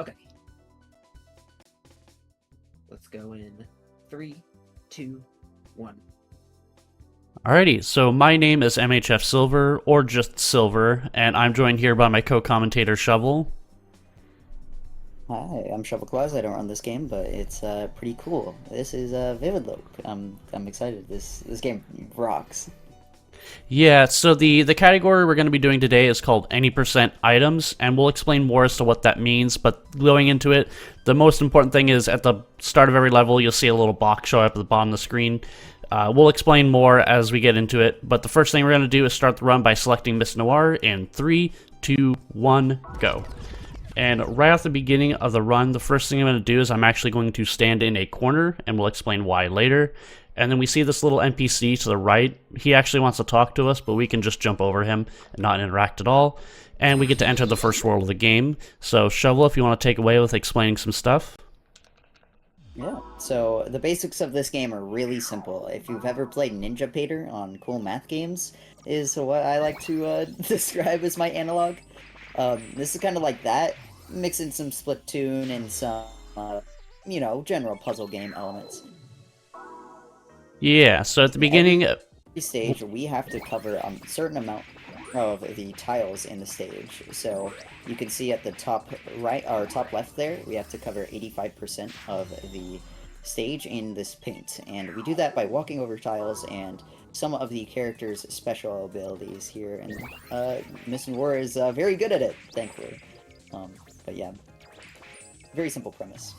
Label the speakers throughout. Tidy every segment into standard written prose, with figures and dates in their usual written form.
Speaker 1: Okay. Let's go in 3, 2, 1.
Speaker 2: Alrighty, so my name is MHFsilver, or just Silver, and I'm joined here by my co-commentator Shovel.
Speaker 3: Hi, I'm Shovel Claus. I don't run this game, but it's pretty cool. This is VIVIDLOPE. I'm excited. This game rocks.
Speaker 2: Yeah, so the category we're going to be doing today is called any percent items, and we'll explain more as to what that means, but going into it, the most important thing is at the start of every level, you'll see a little box show up at the bottom of the screen. We'll explain more as we get into it, but the first thing we're going to do is start the run by selecting Miss Noir in 3, 2, 1, go. And right off the beginning of the run, the first thing I'm going to do is I'm actually going to stand in a corner, and we'll explain why later. And then we see this little NPC to the right. He actually wants to talk to us, but we can just jump over him and not interact at all. And we get to enter the first world of the game. So Shovel, if you want to take away with explaining some stuff.
Speaker 3: Yeah, so the basics of this game are really simple. If you've ever played Ninja Pater on cool math games, is what I like to describe as my analog. This is kind of like that, mixing some Splatoon and some, general puzzle game elements.
Speaker 2: Yeah, so at the beginning...
Speaker 3: Every stage, we have to cover a certain amount of the tiles in the stage. So you can see at the top right, or top left there, we have to cover 85% of the stage in this paint. And we do that by walking over tiles and some of the characters' special abilities here. And Miss Noir is very good at it, thankfully. But yeah, very simple premise.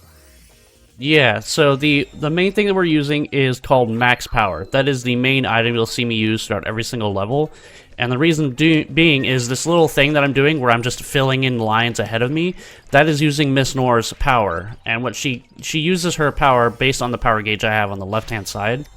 Speaker 2: Yeah, so the main thing that we're using is called max power. That is the main item you'll see me use throughout every single level. And the reason being is this little thing that I'm doing where I'm just filling in lines ahead of me, that is using Miss Noir's power. And what she uses her power based on the power gauge I have on the left-hand side.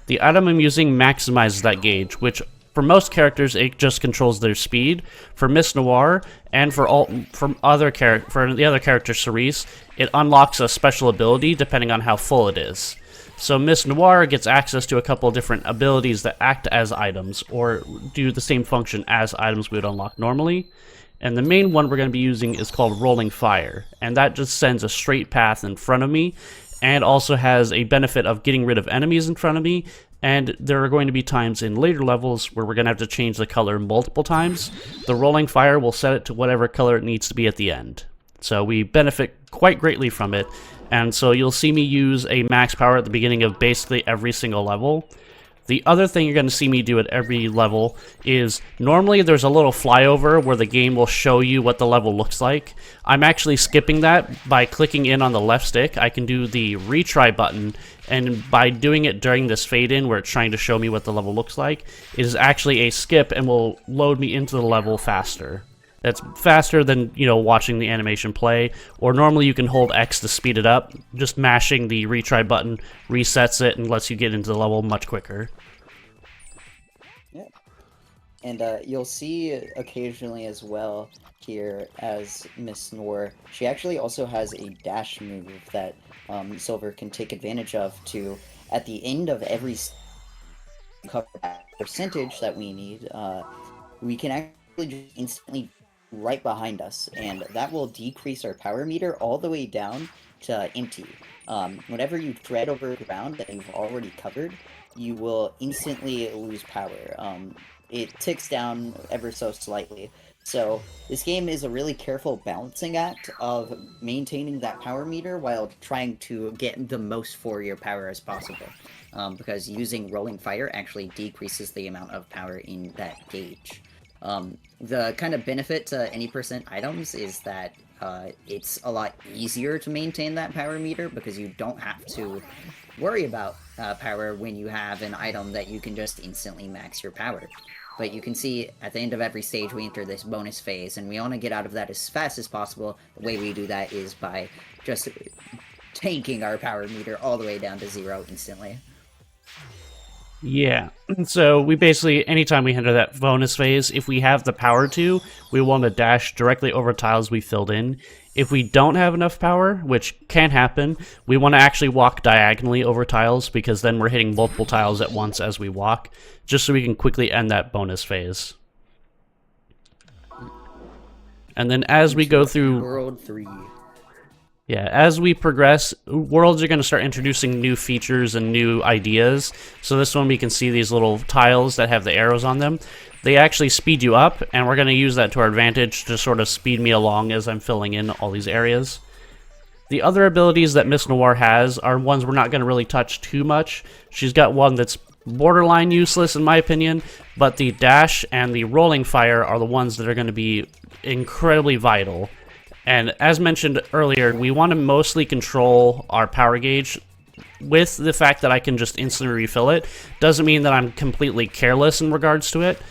Speaker 2: The item I'm using maximizes that gauge, which for most characters it just controls their speed. For Miss Noir and for the other character Cerise, it unlocks a special ability depending on how full it is. So Miss Noir gets access to a couple of different abilities that act as items or do the same function as items we would unlock normally. And the main one we're going to be using is called Rolling Fire, and that just sends a straight path in front of me and also has a benefit of getting rid of enemies in front of me. And there are going to be times in later levels where we're going to have to change the color multiple times. The Rolling Fire will set it to whatever color it needs to be at the end. So we benefit quite greatly from it. And so you'll see me use a max power at the beginning of basically every single level. The other thing you're going to see me do at every level is normally there's a little flyover where the game will show you what the level looks like. I'm actually skipping that by clicking in on the left stick. I can do the retry button, and by doing it during this fade in where it's trying to show me what the level looks like, it is actually a skip and will load me into the level faster. That's faster than, watching the animation play, or normally you can hold X to speed it up. Just mashing the retry button resets it and lets you get into the level much quicker.
Speaker 3: Yeah. And you'll see occasionally as well here as Miss Noir, she actually also has a dash move that Silver can take advantage of to, at the end of every percentage that we need, we can actually just instantly right behind us, and that will decrease our power meter all the way down to empty. Whenever you tread over ground that you've already covered, you will instantly lose power. It ticks down ever so slightly. So this game is a really careful balancing act of maintaining that power meter while trying to get the most for your power as possible. Because using Rolling Fire actually decreases the amount of power in that gauge. The kind of benefit to any percent items is that it's a lot easier to maintain that power meter because you don't have to worry about power when you have an item that you can just instantly max your power. But you can see at the end of every stage we enter this bonus phase, and we want to get out of that as fast as possible. The way we do that is by just tanking our power meter all the way down to 0 instantly.
Speaker 2: Yeah, so we basically, anytime we enter that bonus phase, if we have the power to, we want to dash directly over tiles we filled in. If we don't have enough power, which can happen, we want to actually walk diagonally over tiles, because then we're hitting multiple tiles at once as we walk, just so we can quickly end that bonus phase. And then as we go through...
Speaker 3: World 3.
Speaker 2: Yeah, as we progress, worlds are going to start introducing new features and new ideas. So this one we can see these little tiles that have the arrows on them. They actually speed you up, and we're going to use that to our advantage to sort of speed me along as I'm filling in all these areas. The other abilities that Miss Noir has are ones we're not going to really touch too much. She's got one that's borderline useless in my opinion, but the dash and the rolling fire are the ones that are going to be incredibly vital. And as mentioned earlier, we want to mostly control our power gauge. With the fact that I can just instantly refill it, doesn't mean that I'm completely careless in regards to it.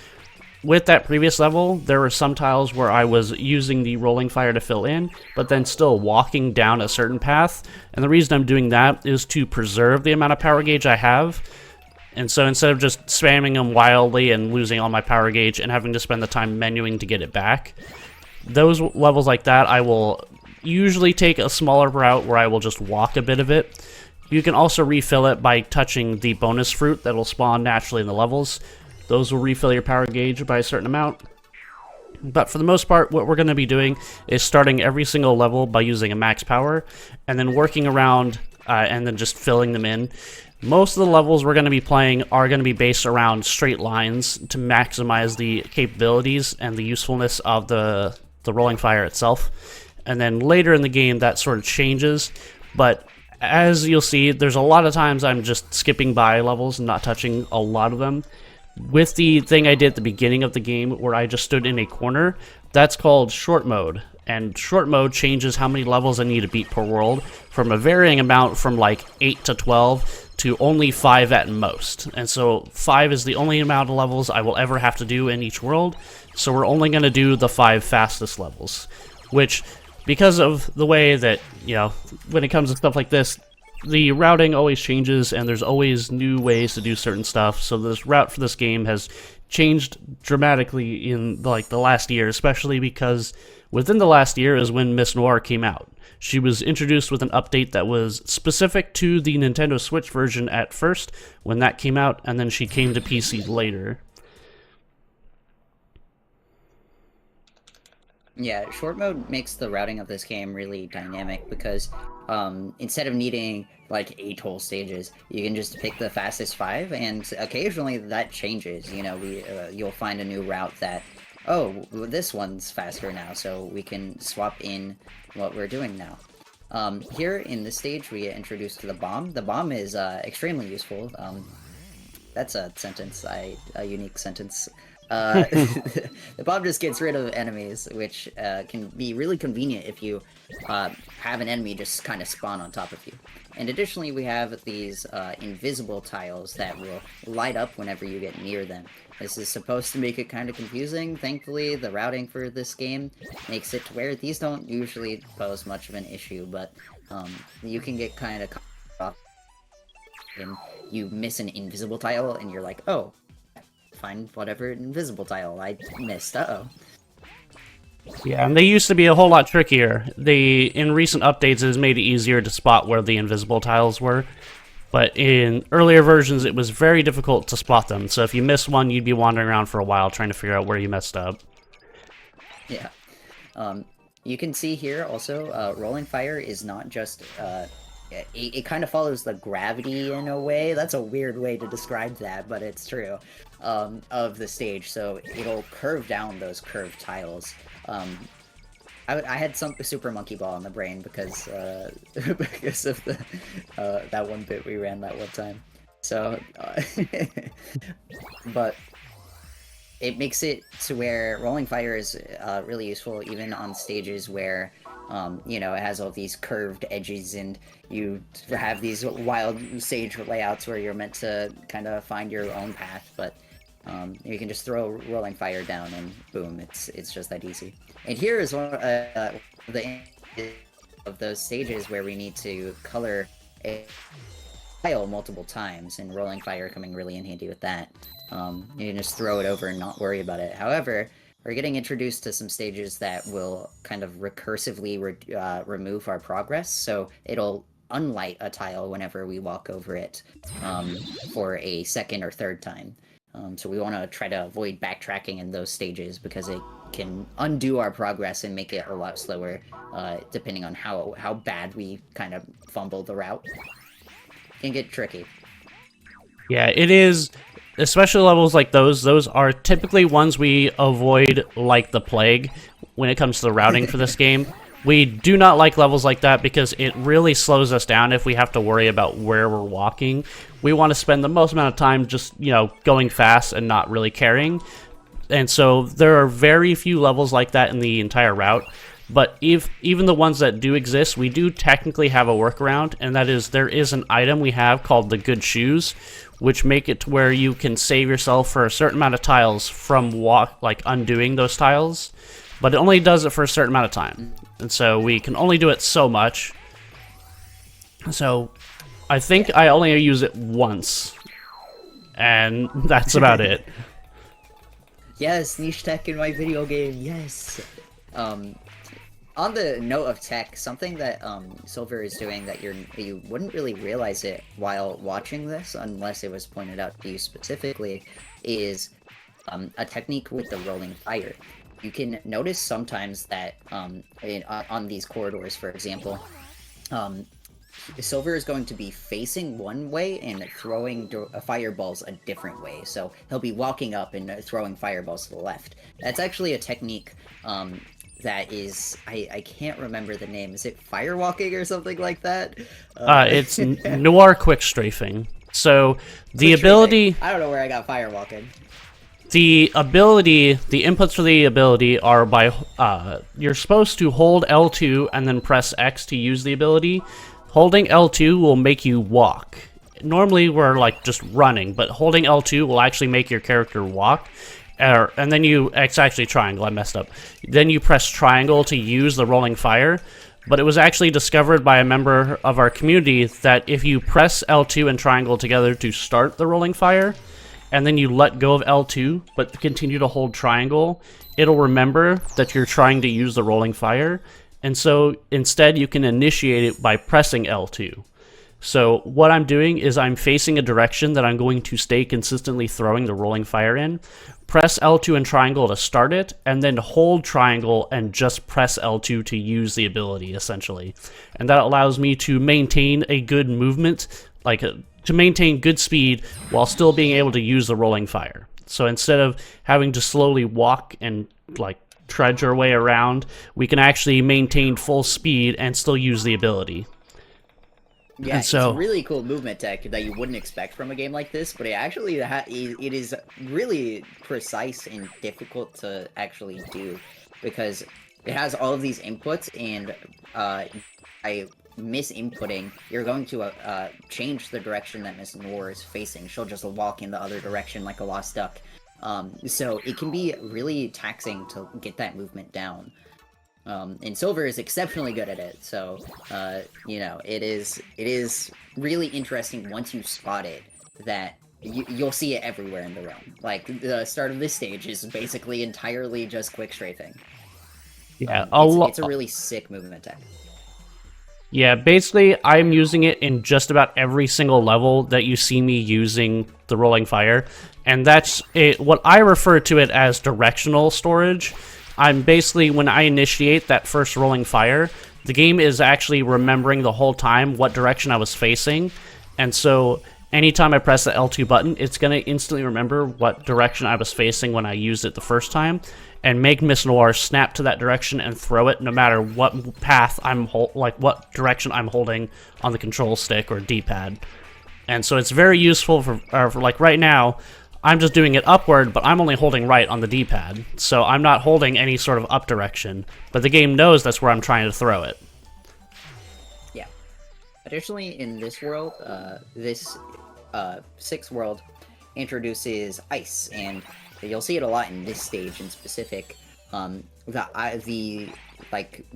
Speaker 2: With that previous level, there were some tiles where I was using the rolling fire to fill in, but then still walking down a certain path. And the reason I'm doing that is to preserve the amount of power gauge I have. And so instead of just spamming them wildly and losing all my power gauge and having to spend the time menuing to get it back, those levels like that, I will usually take a smaller route where I will just walk a bit of it. You can also refill it by touching the bonus fruit that will spawn naturally in the levels. Those will refill your power gauge by a certain amount. But for the most part, what we're going to be doing is starting every single level by using a max power, and then working around and then just filling them in. Most of the levels we're going to be playing are going to be based around straight lines to maximize the capabilities and the usefulness of the rolling fire itself. And then later in the game, that sort of changes. But as you'll see, there's a lot of times I'm just skipping by levels and not touching a lot of them. With the thing I did at the beginning of the game where I just stood in a corner, that's called short mode. And short mode changes how many levels I need to beat per world from a varying amount from like 8 to 12 to only 5 at most. And so 5 is the only amount of levels I will ever have to do in each world. So we're only going to do the 5 fastest levels, which, because of the way that, you know, when it comes to stuff like this, the routing always changes and there's always new ways to do certain stuff. So this route for this game has changed dramatically in like the last year, especially because within the last year is when Miss Noir came out. She was introduced with an update that was specific to the Nintendo Switch version at first when that came out, and then she came to PC later.
Speaker 3: Yeah, short mode makes the routing of this game really dynamic because instead of needing like 8 whole stages, you can just pick the fastest 5, and occasionally that changes. You know, you'll find a new route that, oh, this one's faster now, so we can swap in what we're doing now. Here in this stage, we get introduced to the bomb. The bomb is extremely useful. That's a sentence, a unique sentence. The bomb just gets rid of enemies, which can be really convenient if you have an enemy just kind of spawn on top of you. And additionally, we have these invisible tiles that will light up whenever you get near them. This is supposed to make it kind of confusing. Thankfully, the routing for this game makes it to where these don't usually pose much of an issue, but you can get kind of caught off and you miss an invisible tile and you're like, oh, find whatever invisible tile I missed. Uh-oh.
Speaker 2: Yeah, and they used to be a whole lot trickier. In recent updates, it has made it easier to spot where the invisible tiles were. But in earlier versions, it was very difficult to spot them. So if you missed one, you'd be wandering around for a while trying to figure out where you messed up.
Speaker 3: Yeah. You can see here also, rolling fire is not just... it kind of follows the gravity in a way. That's a weird way to describe that, but it's true. Of the stage, so it'll curve down those curved tiles. I had some super monkey ball in the brain because because of the that one bit we ran that one time. So, but it makes it to where rolling fire is really useful even on stages where you know, it has all these curved edges and you have these wild stage layouts where you're meant to kind of find your own path, but you can just throw rolling fire down and boom, it's just that easy. And here is one of those stages where we need to color a tile multiple times, and rolling fire coming really in handy with that. You can just throw it over and not worry about it. However, we're getting introduced to some stages that will kind of recursively remove our progress, so it'll unlight a tile whenever we walk over it for a second or third time. So we want to try to avoid backtracking in those stages because it can undo our progress and make it a lot slower, depending on how bad we kind of fumble the route. It can get tricky.
Speaker 2: Yeah, it is, especially levels like those. Those are typically ones we avoid like the plague when it comes to the routing for this game. We do not like levels like that because it really slows us down if we have to worry about where we're walking. We want to spend the most amount of time just, going fast and not really caring. And so there are very few levels like that in the entire route. But even the ones that do exist, we do technically have a workaround, and that is there is an item we have called the Good Shoes, which make it to where you can save yourself for a certain amount of tiles from undoing those tiles. But it only does it for a certain amount of time. And so we can only do it so much. So I think I only use it once. And that's about it.
Speaker 3: Yes, niche tech in my video game, yes! On the note of tech, something that Silver is doing that you wouldn't really realize it while watching this, unless it was pointed out to you specifically, is a technique with the rolling fire. You can notice sometimes that on these corridors, for example, Silver is going to be facing one way and throwing fireballs a different way. So he'll be walking up and throwing fireballs to the left. That's actually a technique that is, I can't remember the name. Is it firewalking or something like that?
Speaker 2: It's Noir quick strafing. So the
Speaker 3: Quick
Speaker 2: ability...
Speaker 3: strafing. I don't know where I got firewalking.
Speaker 2: The inputs for the ability are by, you're supposed to hold L2 and then press X to use the ability. Holding L2 will make you walk. Normally we're just running, but holding L2 will actually make your character walk. And then it's actually triangle, I messed up. Then you press triangle to use the rolling fire. But it was actually discovered by a member of our community that if you press L2 and triangle together to start the rolling fire, and then you let go of L2, but continue to hold triangle, it'll remember that you're trying to use the rolling fire, and so instead you can initiate it by pressing L2. So what I'm doing is I'm facing a direction that I'm going to stay consistently throwing the rolling fire in, press L2 and triangle to start it, and then hold triangle and just press L2 to use the ability, essentially. And that allows me to maintain a good movement, to maintain good speed while still being able to use the rolling fire. So instead of having to slowly walk and trudge our way around, we can actually maintain full speed and still use the ability.
Speaker 3: Yeah,
Speaker 2: and so,
Speaker 3: it's a really cool movement tech that you wouldn't expect from a game like this, but it actually it is really precise and difficult to actually do because it has all of these inputs, and by misinputting, you're going to change the direction that Miss Noir is facing. She'll just walk in the other direction like a lost duck. So it can be really taxing to get that movement down. And Silver is exceptionally good at it, so, it is really interesting once you spot it, that you'll see it everywhere in the realm. The start of this stage is basically entirely just quick strafing.
Speaker 2: Yeah,
Speaker 3: it's a really sick movement tech.
Speaker 2: Yeah, basically, I'm using it in just about every single level that you see me using the rolling fire, and that's it. What I refer to it as directional storage. I'm basically, when I initiate that first rolling fire, the game is actually remembering the whole time what direction I was facing, and so anytime I press the L2 button, it's going to instantly remember what direction I was facing when I used it the first time, and make Miss Noir snap to that direction and throw it no matter what path what direction I'm holding on the control stick or D-pad. And so it's very useful for right now, I'm just doing it upward, but I'm only holding right on the D-pad, so I'm not holding any sort of up direction, but the game knows that's where I'm trying to throw it.
Speaker 3: Yeah. Additionally, in this world, this sixth world introduces ice, and you'll see it a lot in this stage in specific. The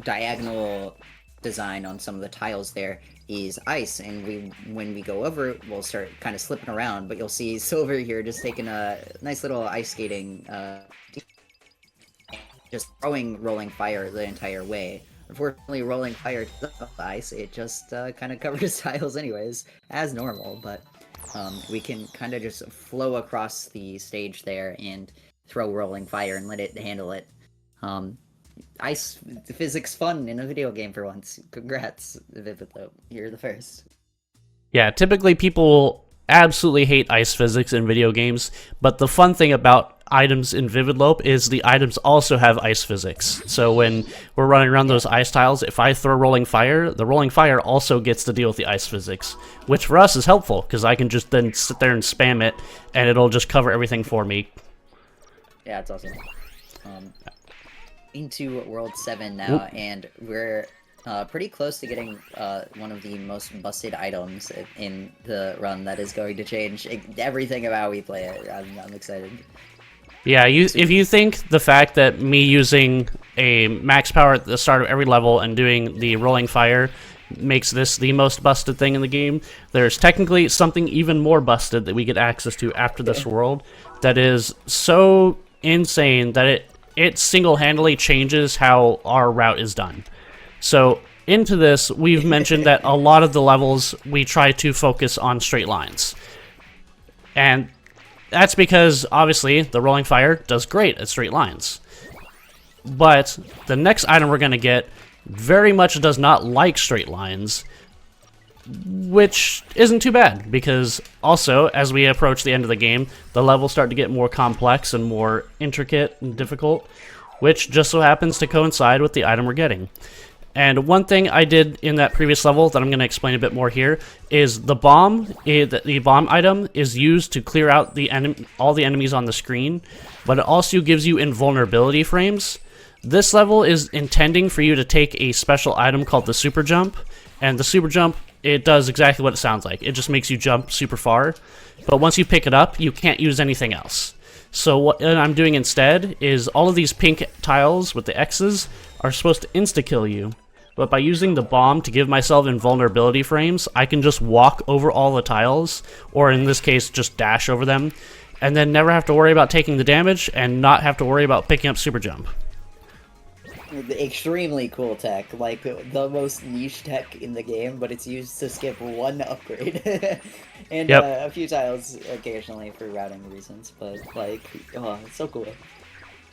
Speaker 3: diagonal design on some of the tiles there is ice, and when we go over it, we'll start kind of slipping around, but you'll see Silver here just taking a nice little ice skating, just throwing rolling fire the entire way. Unfortunately, rolling fire doesn't the ice, it just kind of covers tiles anyways, as normal, but we can kind of just flow across the stage there and throw rolling fire and let it handle it. Ice physics fun in a video game for once. Congrats, VIVIDLOPE. You're the first.
Speaker 2: Yeah, typically people absolutely hate ice physics in video games, but the fun thing about items in VIVIDLOPE is the items also have ice physics. So when we're running around those ice tiles, if I throw rolling fire, the rolling fire also gets to deal with the ice physics, which for us is helpful, because I can just then sit there and spam it, and it'll just cover everything for me.
Speaker 3: Yeah, it's awesome. Into World 7 now, and we're pretty close to getting one of the most busted items in the run that is going to change everything about how we play it. I'm excited.
Speaker 2: Yeah, if you think the fact that me using a max power at the start of every level and doing the rolling fire makes this the most busted thing in the game, there's technically something even more busted that we get access to after this world that is so insane that it single-handedly changes how our route is done. So into this, we've mentioned that a lot of the levels we try to focus on straight lines. And that's because, obviously, the rolling fire does great at straight lines. But the next item we're going to get very much does not like straight lines, which isn't too bad, because also, as we approach the end of the game, the levels start to get more complex and more intricate and difficult, which just so happens to coincide with the item we're getting. And one thing I did in that previous level that I'm going to explain a bit more here is the bomb. The bomb item is used to clear out all the enemies on the screen, but it also gives you invulnerability frames. This level is intending for you to take a special item called the super jump, and the super jump, it does exactly what it sounds like. It just makes you jump super far, but once you pick it up, you can't use anything else. So what I'm doing instead is all of these pink tiles with the X's are supposed to insta-kill you. But by using the bomb to give myself invulnerability frames, I can just walk over all the tiles, or in this case, just dash over them, and then never have to worry about taking the damage, and not have to worry about picking up super jump.
Speaker 3: Extremely cool tech, like the most niche tech in the game, but it's used to skip one upgrade. And a few tiles occasionally for routing reasons, but like, oh, it's so cool.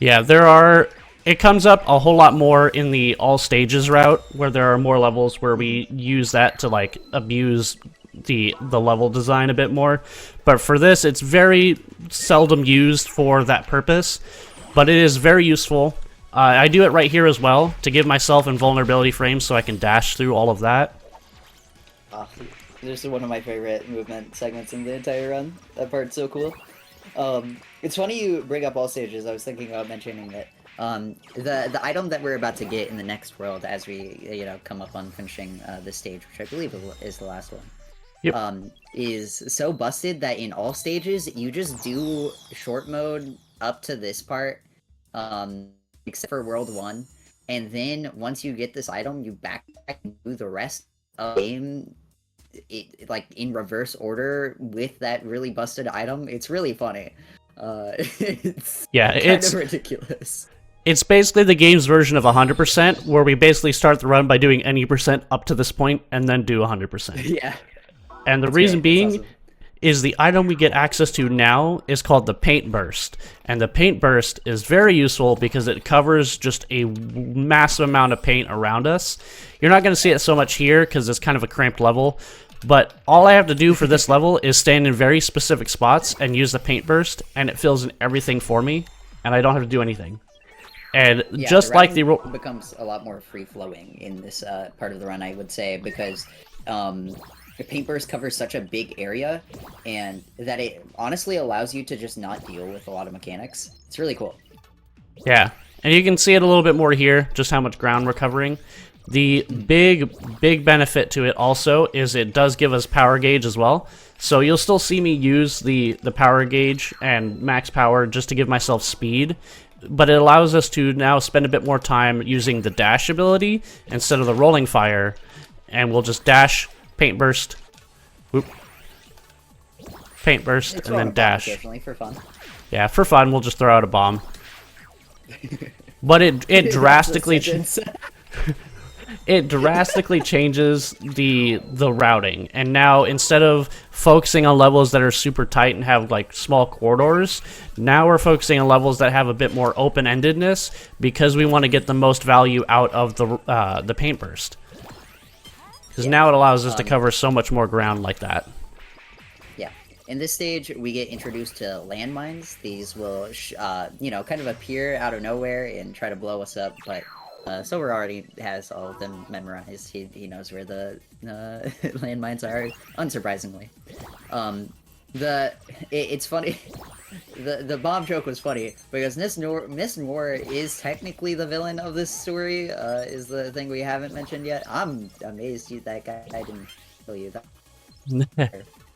Speaker 2: Yeah, it comes up a whole lot more in the all stages route, where there are more levels where we use that to like abuse the level design a bit more. But for this, it's very seldom used for that purpose, but it is very useful. I do it right here as well to give myself invulnerability frames so I can dash through all of that.
Speaker 3: This is one of my favorite movement segments in the entire run. That part's so cool. It's funny you bring up all stages. I was thinking about mentioning that the item that we're about to get in the next world as we come up on finishing this stage, which I believe is the last one.
Speaker 2: Yep.
Speaker 3: Is so busted that in all stages you just do short mode up to this part, except for World 1, and then once you get this item, you backtrack and do the rest of the game, like in reverse order with that really busted item. It's really funny. It's kind of ridiculous.
Speaker 2: It's basically the game's version of 100%, where we basically start the run by doing any percent up to this point, and then do 100%.
Speaker 3: Yeah.
Speaker 2: And the reason being is the item we get access to now is called the Paint Burst. And the Paint Burst is very useful because it covers just a massive amount of paint around us. You're not going to see it so much here because it's kind of a cramped level, but all I have to do for this level is stand in very specific spots and use the Paint Burst, and it fills in everything for me, and I don't have to do anything. And
Speaker 3: yeah,
Speaker 2: just like the
Speaker 3: becomes a lot more free-flowing in this part of the run, I would say, because the Paint Burst covers such a big area, and that it honestly allows you to just not deal with a lot of mechanics. It's really cool.
Speaker 2: Yeah, and you can see it a little bit more here, just how much ground we're covering. The big benefit to it also is it does give us power gauge as well. So you'll still see me use the power gauge and max power just to give myself speed, but it allows us to now spend a bit more time using the dash ability instead of the rolling fire, and we'll just dash, Paint Burst, whoop, Paint Burst, and then dash.
Speaker 3: Occasionally for fun.
Speaker 2: Yeah, for fun, we'll just throw out a bomb. But it drastically it drastically changes the routing. And now instead of focusing on levels that are super tight and have like small corridors, now we're focusing on levels that have a bit more open-endedness because we want to get the most value out of the paint burst. Because now it allows us to cover so much more ground like that.
Speaker 3: Yeah. In this stage, we get introduced to landmines. These will, you know, kind of appear out of nowhere and try to blow us up, but Silver already has all of them memorized. He knows where the landmines are, unsurprisingly. It's funny. The bomb joke was funny because Miss Noir is technically the villain of this story. Is the thing we haven't mentioned yet. I'm amazed that guy didn't kill you.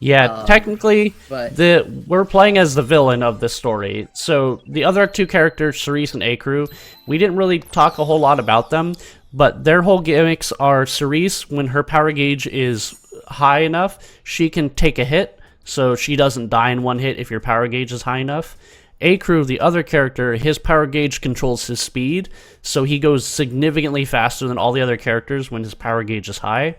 Speaker 2: Yeah, technically,
Speaker 3: but
Speaker 2: we're playing as the villain of this story. So the other two characters, Cerise and Acrew, we didn't really talk a whole lot about them, but their whole gimmicks are Cerise, when her power gauge is high enough, she can take a hit, so she doesn't die in one hit if your power gauge is high enough. Acrew, the other character, his power gauge controls his speed, so he goes significantly faster than all the other characters when his power gauge is high.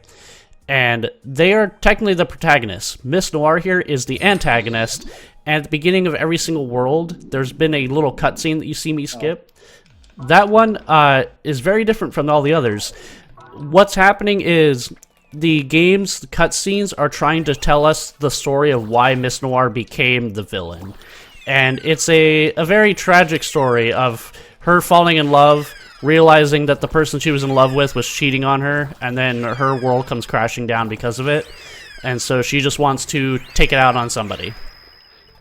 Speaker 2: And they are technically the protagonists. Miss Noir here is the antagonist, and at the beginning of every single world, there's been a little cutscene that you see me skip. That one is very different from all the others. What's happening is the game's cutscenes are trying to tell us the story of why Miss Noir became the villain. And it's a very tragic story of her falling in love, realizing that the person she was in love with was cheating on her, and then her world comes crashing down because of it. And so she just wants to take it out on somebody.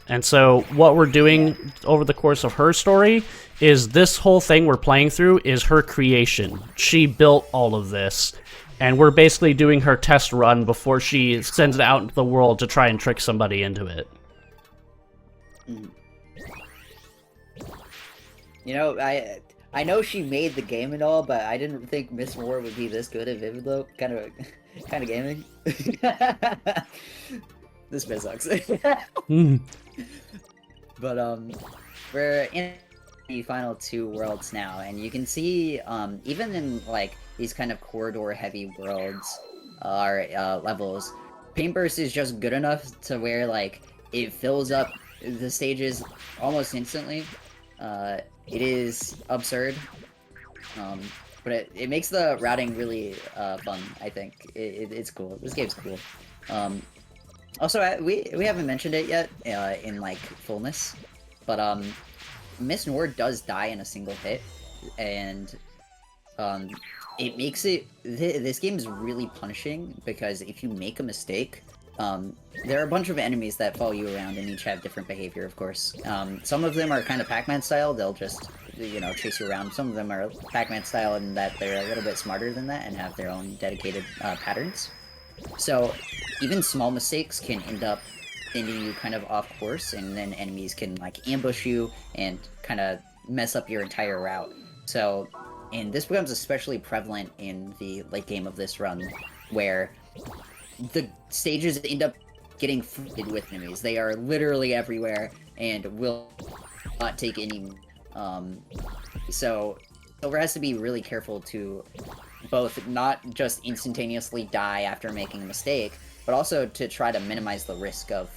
Speaker 2: And so what we're doing over the course of her story is this whole thing we're playing through is her creation. She built all of this, and we're basically doing her test run before she sends it out into the world to try and trick somebody into it.
Speaker 3: You know, I know she made the game and all, but I didn't think Miss Noir would be this good at VIVIDLOPE. Kind of gaming. This bit sucks. But we're in the final two worlds now, and you can see even in like these kind of corridor-heavy worlds or levels, Paint Burst is just good enough to where like it fills up the stages almost instantly. It is absurd, but it makes the routing really fun, I think. It's cool. This game's cool. Also, we haven't mentioned it yet in, like, fullness, but Miss Noir does die in a single hit, and it makes it... This game is really punishing, because if you make a mistake... there are a bunch of enemies that follow you around and each have different behavior, of course. Some of them are kind of Pac-Man style, they'll just, you know, chase you around. Some of them are Pac-Man style in that they're a little bit smarter than that and have their own dedicated patterns. So, even small mistakes can end up sending you kind of off course, and then enemies can, like, ambush you and kind of mess up your entire route. So, and this becomes especially prevalent in the late game of this run, where the stages end up getting flooded with enemies. They are literally everywhere and will not take any. So Silver has to be really careful to both not just instantaneously die after making a mistake, but also to try to minimize the risk of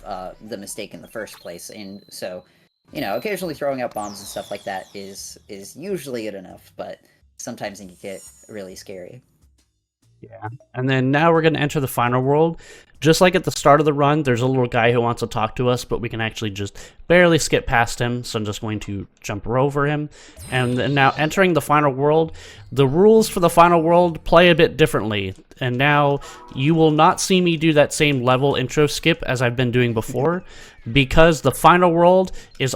Speaker 3: the mistake in the first place. And so, you know, occasionally throwing out bombs and stuff like that is usually good enough, but sometimes it can get really scary.
Speaker 2: Yeah, and then now we're going to enter the final world. Just like at the start of the run, there's a little guy who wants to talk to us, but we can actually just barely skip past him, so I'm just going to jump over him. And then now entering the final world, the rules for the final world play a bit differently. And now you will not see me do that same level intro skip as I've been doing before, because the final world is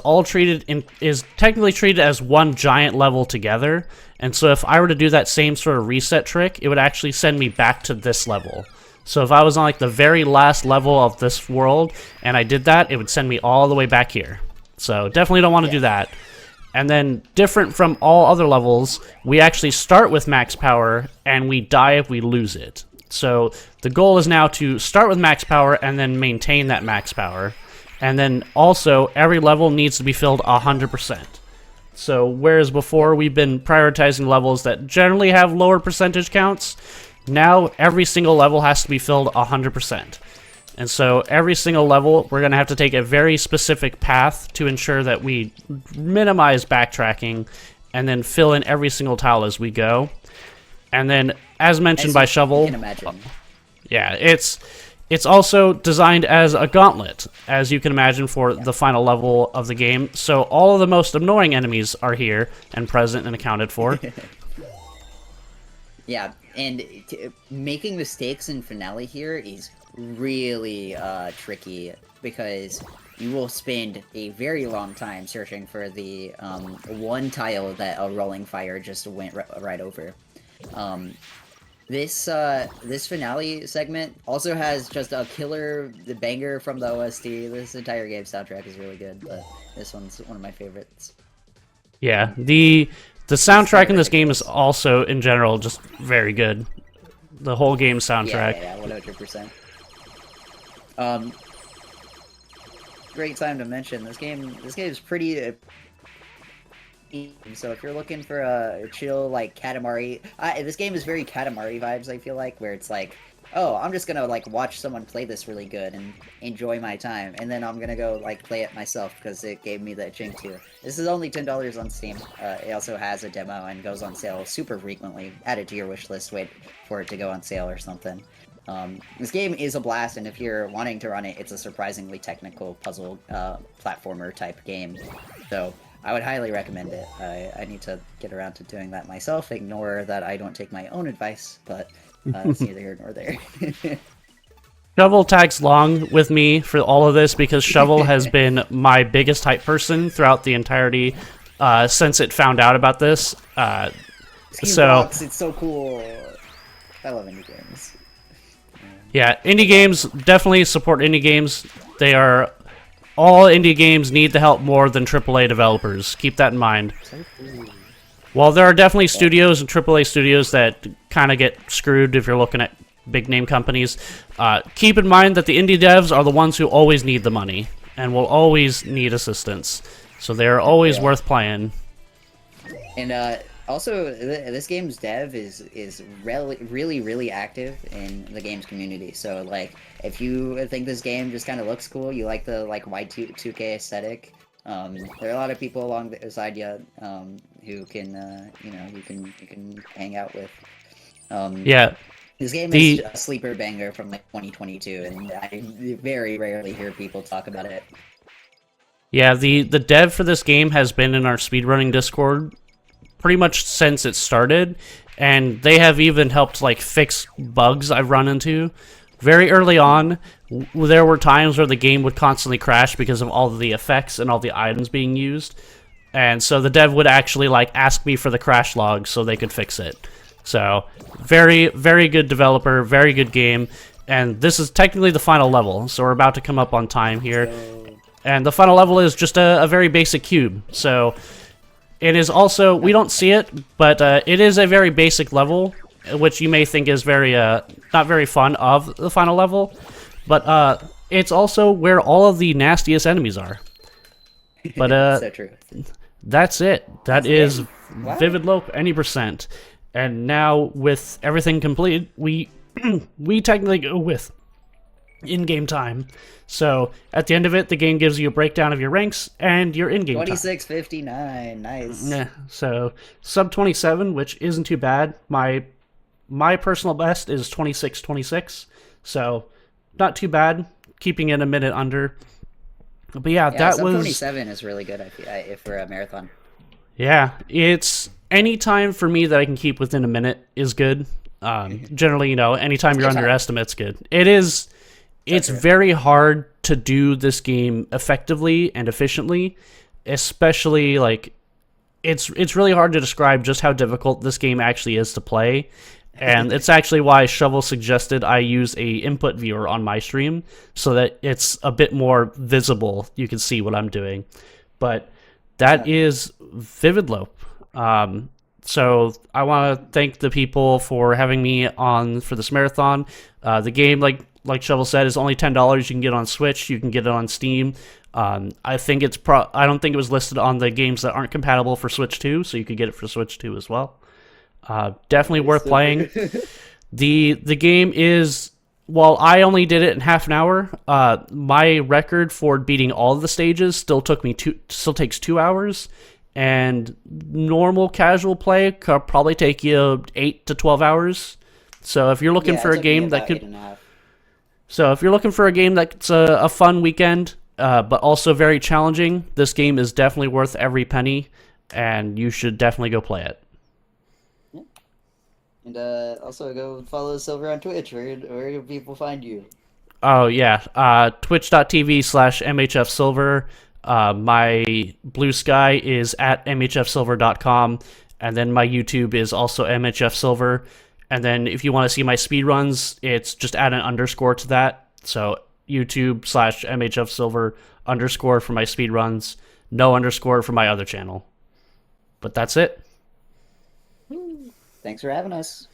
Speaker 2: technically treated as one giant level together. And so if I were to do that same sort of reset trick, it would actually send me back to this level. So if I was on like the very last level of this world and I did that, it would send me all the way back here. So definitely don't want to do that. And then different from all other levels, we actually start with max power and we die if we lose it. So the goal is now to start with max power and then maintain that max power. And then also every level needs to be filled 100%. So whereas before we've been prioritizing levels that generally have lower percentage counts, now every single level has to be filled 100%. And so every single level, we're going to have to take a very specific path to ensure that we minimize backtracking and then fill in every single tile as we go. And then, as mentioned by Shovel,
Speaker 3: You can imagine.
Speaker 2: yeah, it's also designed as a gauntlet, as you can imagine, for the final level of the game. So all of the most annoying enemies are here and present and accounted for.
Speaker 3: Yeah, and making mistakes in finale here is really tricky, because you will spend a very long time searching for the one tile that a rolling fire just went right over. This finale segment also has just a killer banger from the OST. This entire game soundtrack is really good, but this one's one of my favorites.
Speaker 2: Yeah, the soundtrack in this game is also, in general, just very good. The whole game soundtrack.
Speaker 3: Yeah, 100%. Great time to mention this game. This game is pretty. So if you're looking for a chill like Katamari, this game is very Katamari vibes. I feel like, where it's like, oh, I'm just gonna like watch someone play this really good and enjoy my time, and then I'm gonna go like play it myself because it gave me that chink too. This is only $10 on Steam. It also has a demo and goes on sale super frequently. Add it to your wish list. Wait for it to go on sale or something. This game is a blast, and if you're wanting to run it, it's a surprisingly technical puzzle platformer type game. So I would highly recommend it. I need to get around to doing that myself. Ignore that I don't take my own advice, but it's neither here nor there.
Speaker 2: Shovel tags along with me for all of this because Shovel has been my biggest hype person throughout the entirety since it found out about this.
Speaker 3: Rocks, it's so cool. I love indie games.
Speaker 2: Yeah, indie games, definitely support indie games. They are... All indie games need the help more than AAA developers. Keep that in mind. While there are definitely studios and AAA studios that kind of get screwed if you're looking at big name companies, keep in mind that the indie devs are the ones who always need the money and will always need assistance. So they're always worth playing.
Speaker 3: And also, this game's dev is really active in the game's community. So like, if you think this game just kind of looks cool, you like the like Y2K aesthetic, there are a lot of people alongside you who can you can hang out with.
Speaker 2: Yeah.
Speaker 3: This game is a sleeper banger from like 2022, and I very rarely hear people talk about it.
Speaker 2: Yeah, the dev for this game has been in our speedrunning Discord pretty much since it started, and they have even helped like fix bugs I've run into. Very early on, there were times where the game would constantly crash because of all of the effects and all the items being used, and so the dev would actually like ask me for the crash log so they could fix it. So very good developer, very good game, and this is technically the final level, so we're about to come up on time here. And the final level is just a very basic cube, so it is also, we don't see it, but it is a very basic level, which you may think is very not very fun of the final level, but it's also where all of the nastiest enemies are. But
Speaker 3: so true.
Speaker 2: That's it. That is VIVIDLOPE any percent. And now with everything complete, we technically go with in-game time. So at the end of it, the game gives you a breakdown of your ranks and your in-game time.
Speaker 3: 26:59, nice.
Speaker 2: Yeah, so sub 27, which isn't too bad. My personal best is 26:26, so not too bad. Keeping it a minute under. But yeah, that
Speaker 3: sub
Speaker 2: was
Speaker 3: 27 is really good. If for a marathon.
Speaker 2: Yeah, it's any time for me that I can keep within a minute is good. Generally, anytime you're under estimate's good. It's very hard to do this game effectively and efficiently, especially like it's really hard to describe just how difficult this game actually is to play. And it's actually why Shovel suggested I use a input viewer on my stream so that it's a bit more visible. You can see what I'm doing. But that is VIVIDLOPE. So I want to thank the people for having me on for this marathon. The game, like like Shovel said, is only $10. You can get it on Switch. You can get it on Steam. I think I don't think it was listed on the games that aren't compatible for Switch 2, so you could get it for Switch 2 as well. Definitely worth playing. The game is, while I only did it in half an hour, my record for beating all of the stages still takes 2 hours, and normal casual play could probably take you 8 to 12 hours. So if you're looking for a game that could, so if you're looking for a game that's a fun weekend, but also very challenging, this game is definitely worth every penny, and you should definitely go play it.
Speaker 3: And also go follow Silver on Twitch. Where do people find you?
Speaker 2: Oh, yeah. Twitch.tv/MHFsilver. My Blue Sky is at MHFsilver.com. And then my YouTube is also MHFsilver. And then if you want to see my speedruns, it's just add an underscore to that. So YouTube/MHFsilver_ for my speedruns. No underscore for my other channel. But that's it.
Speaker 3: Thanks for having us.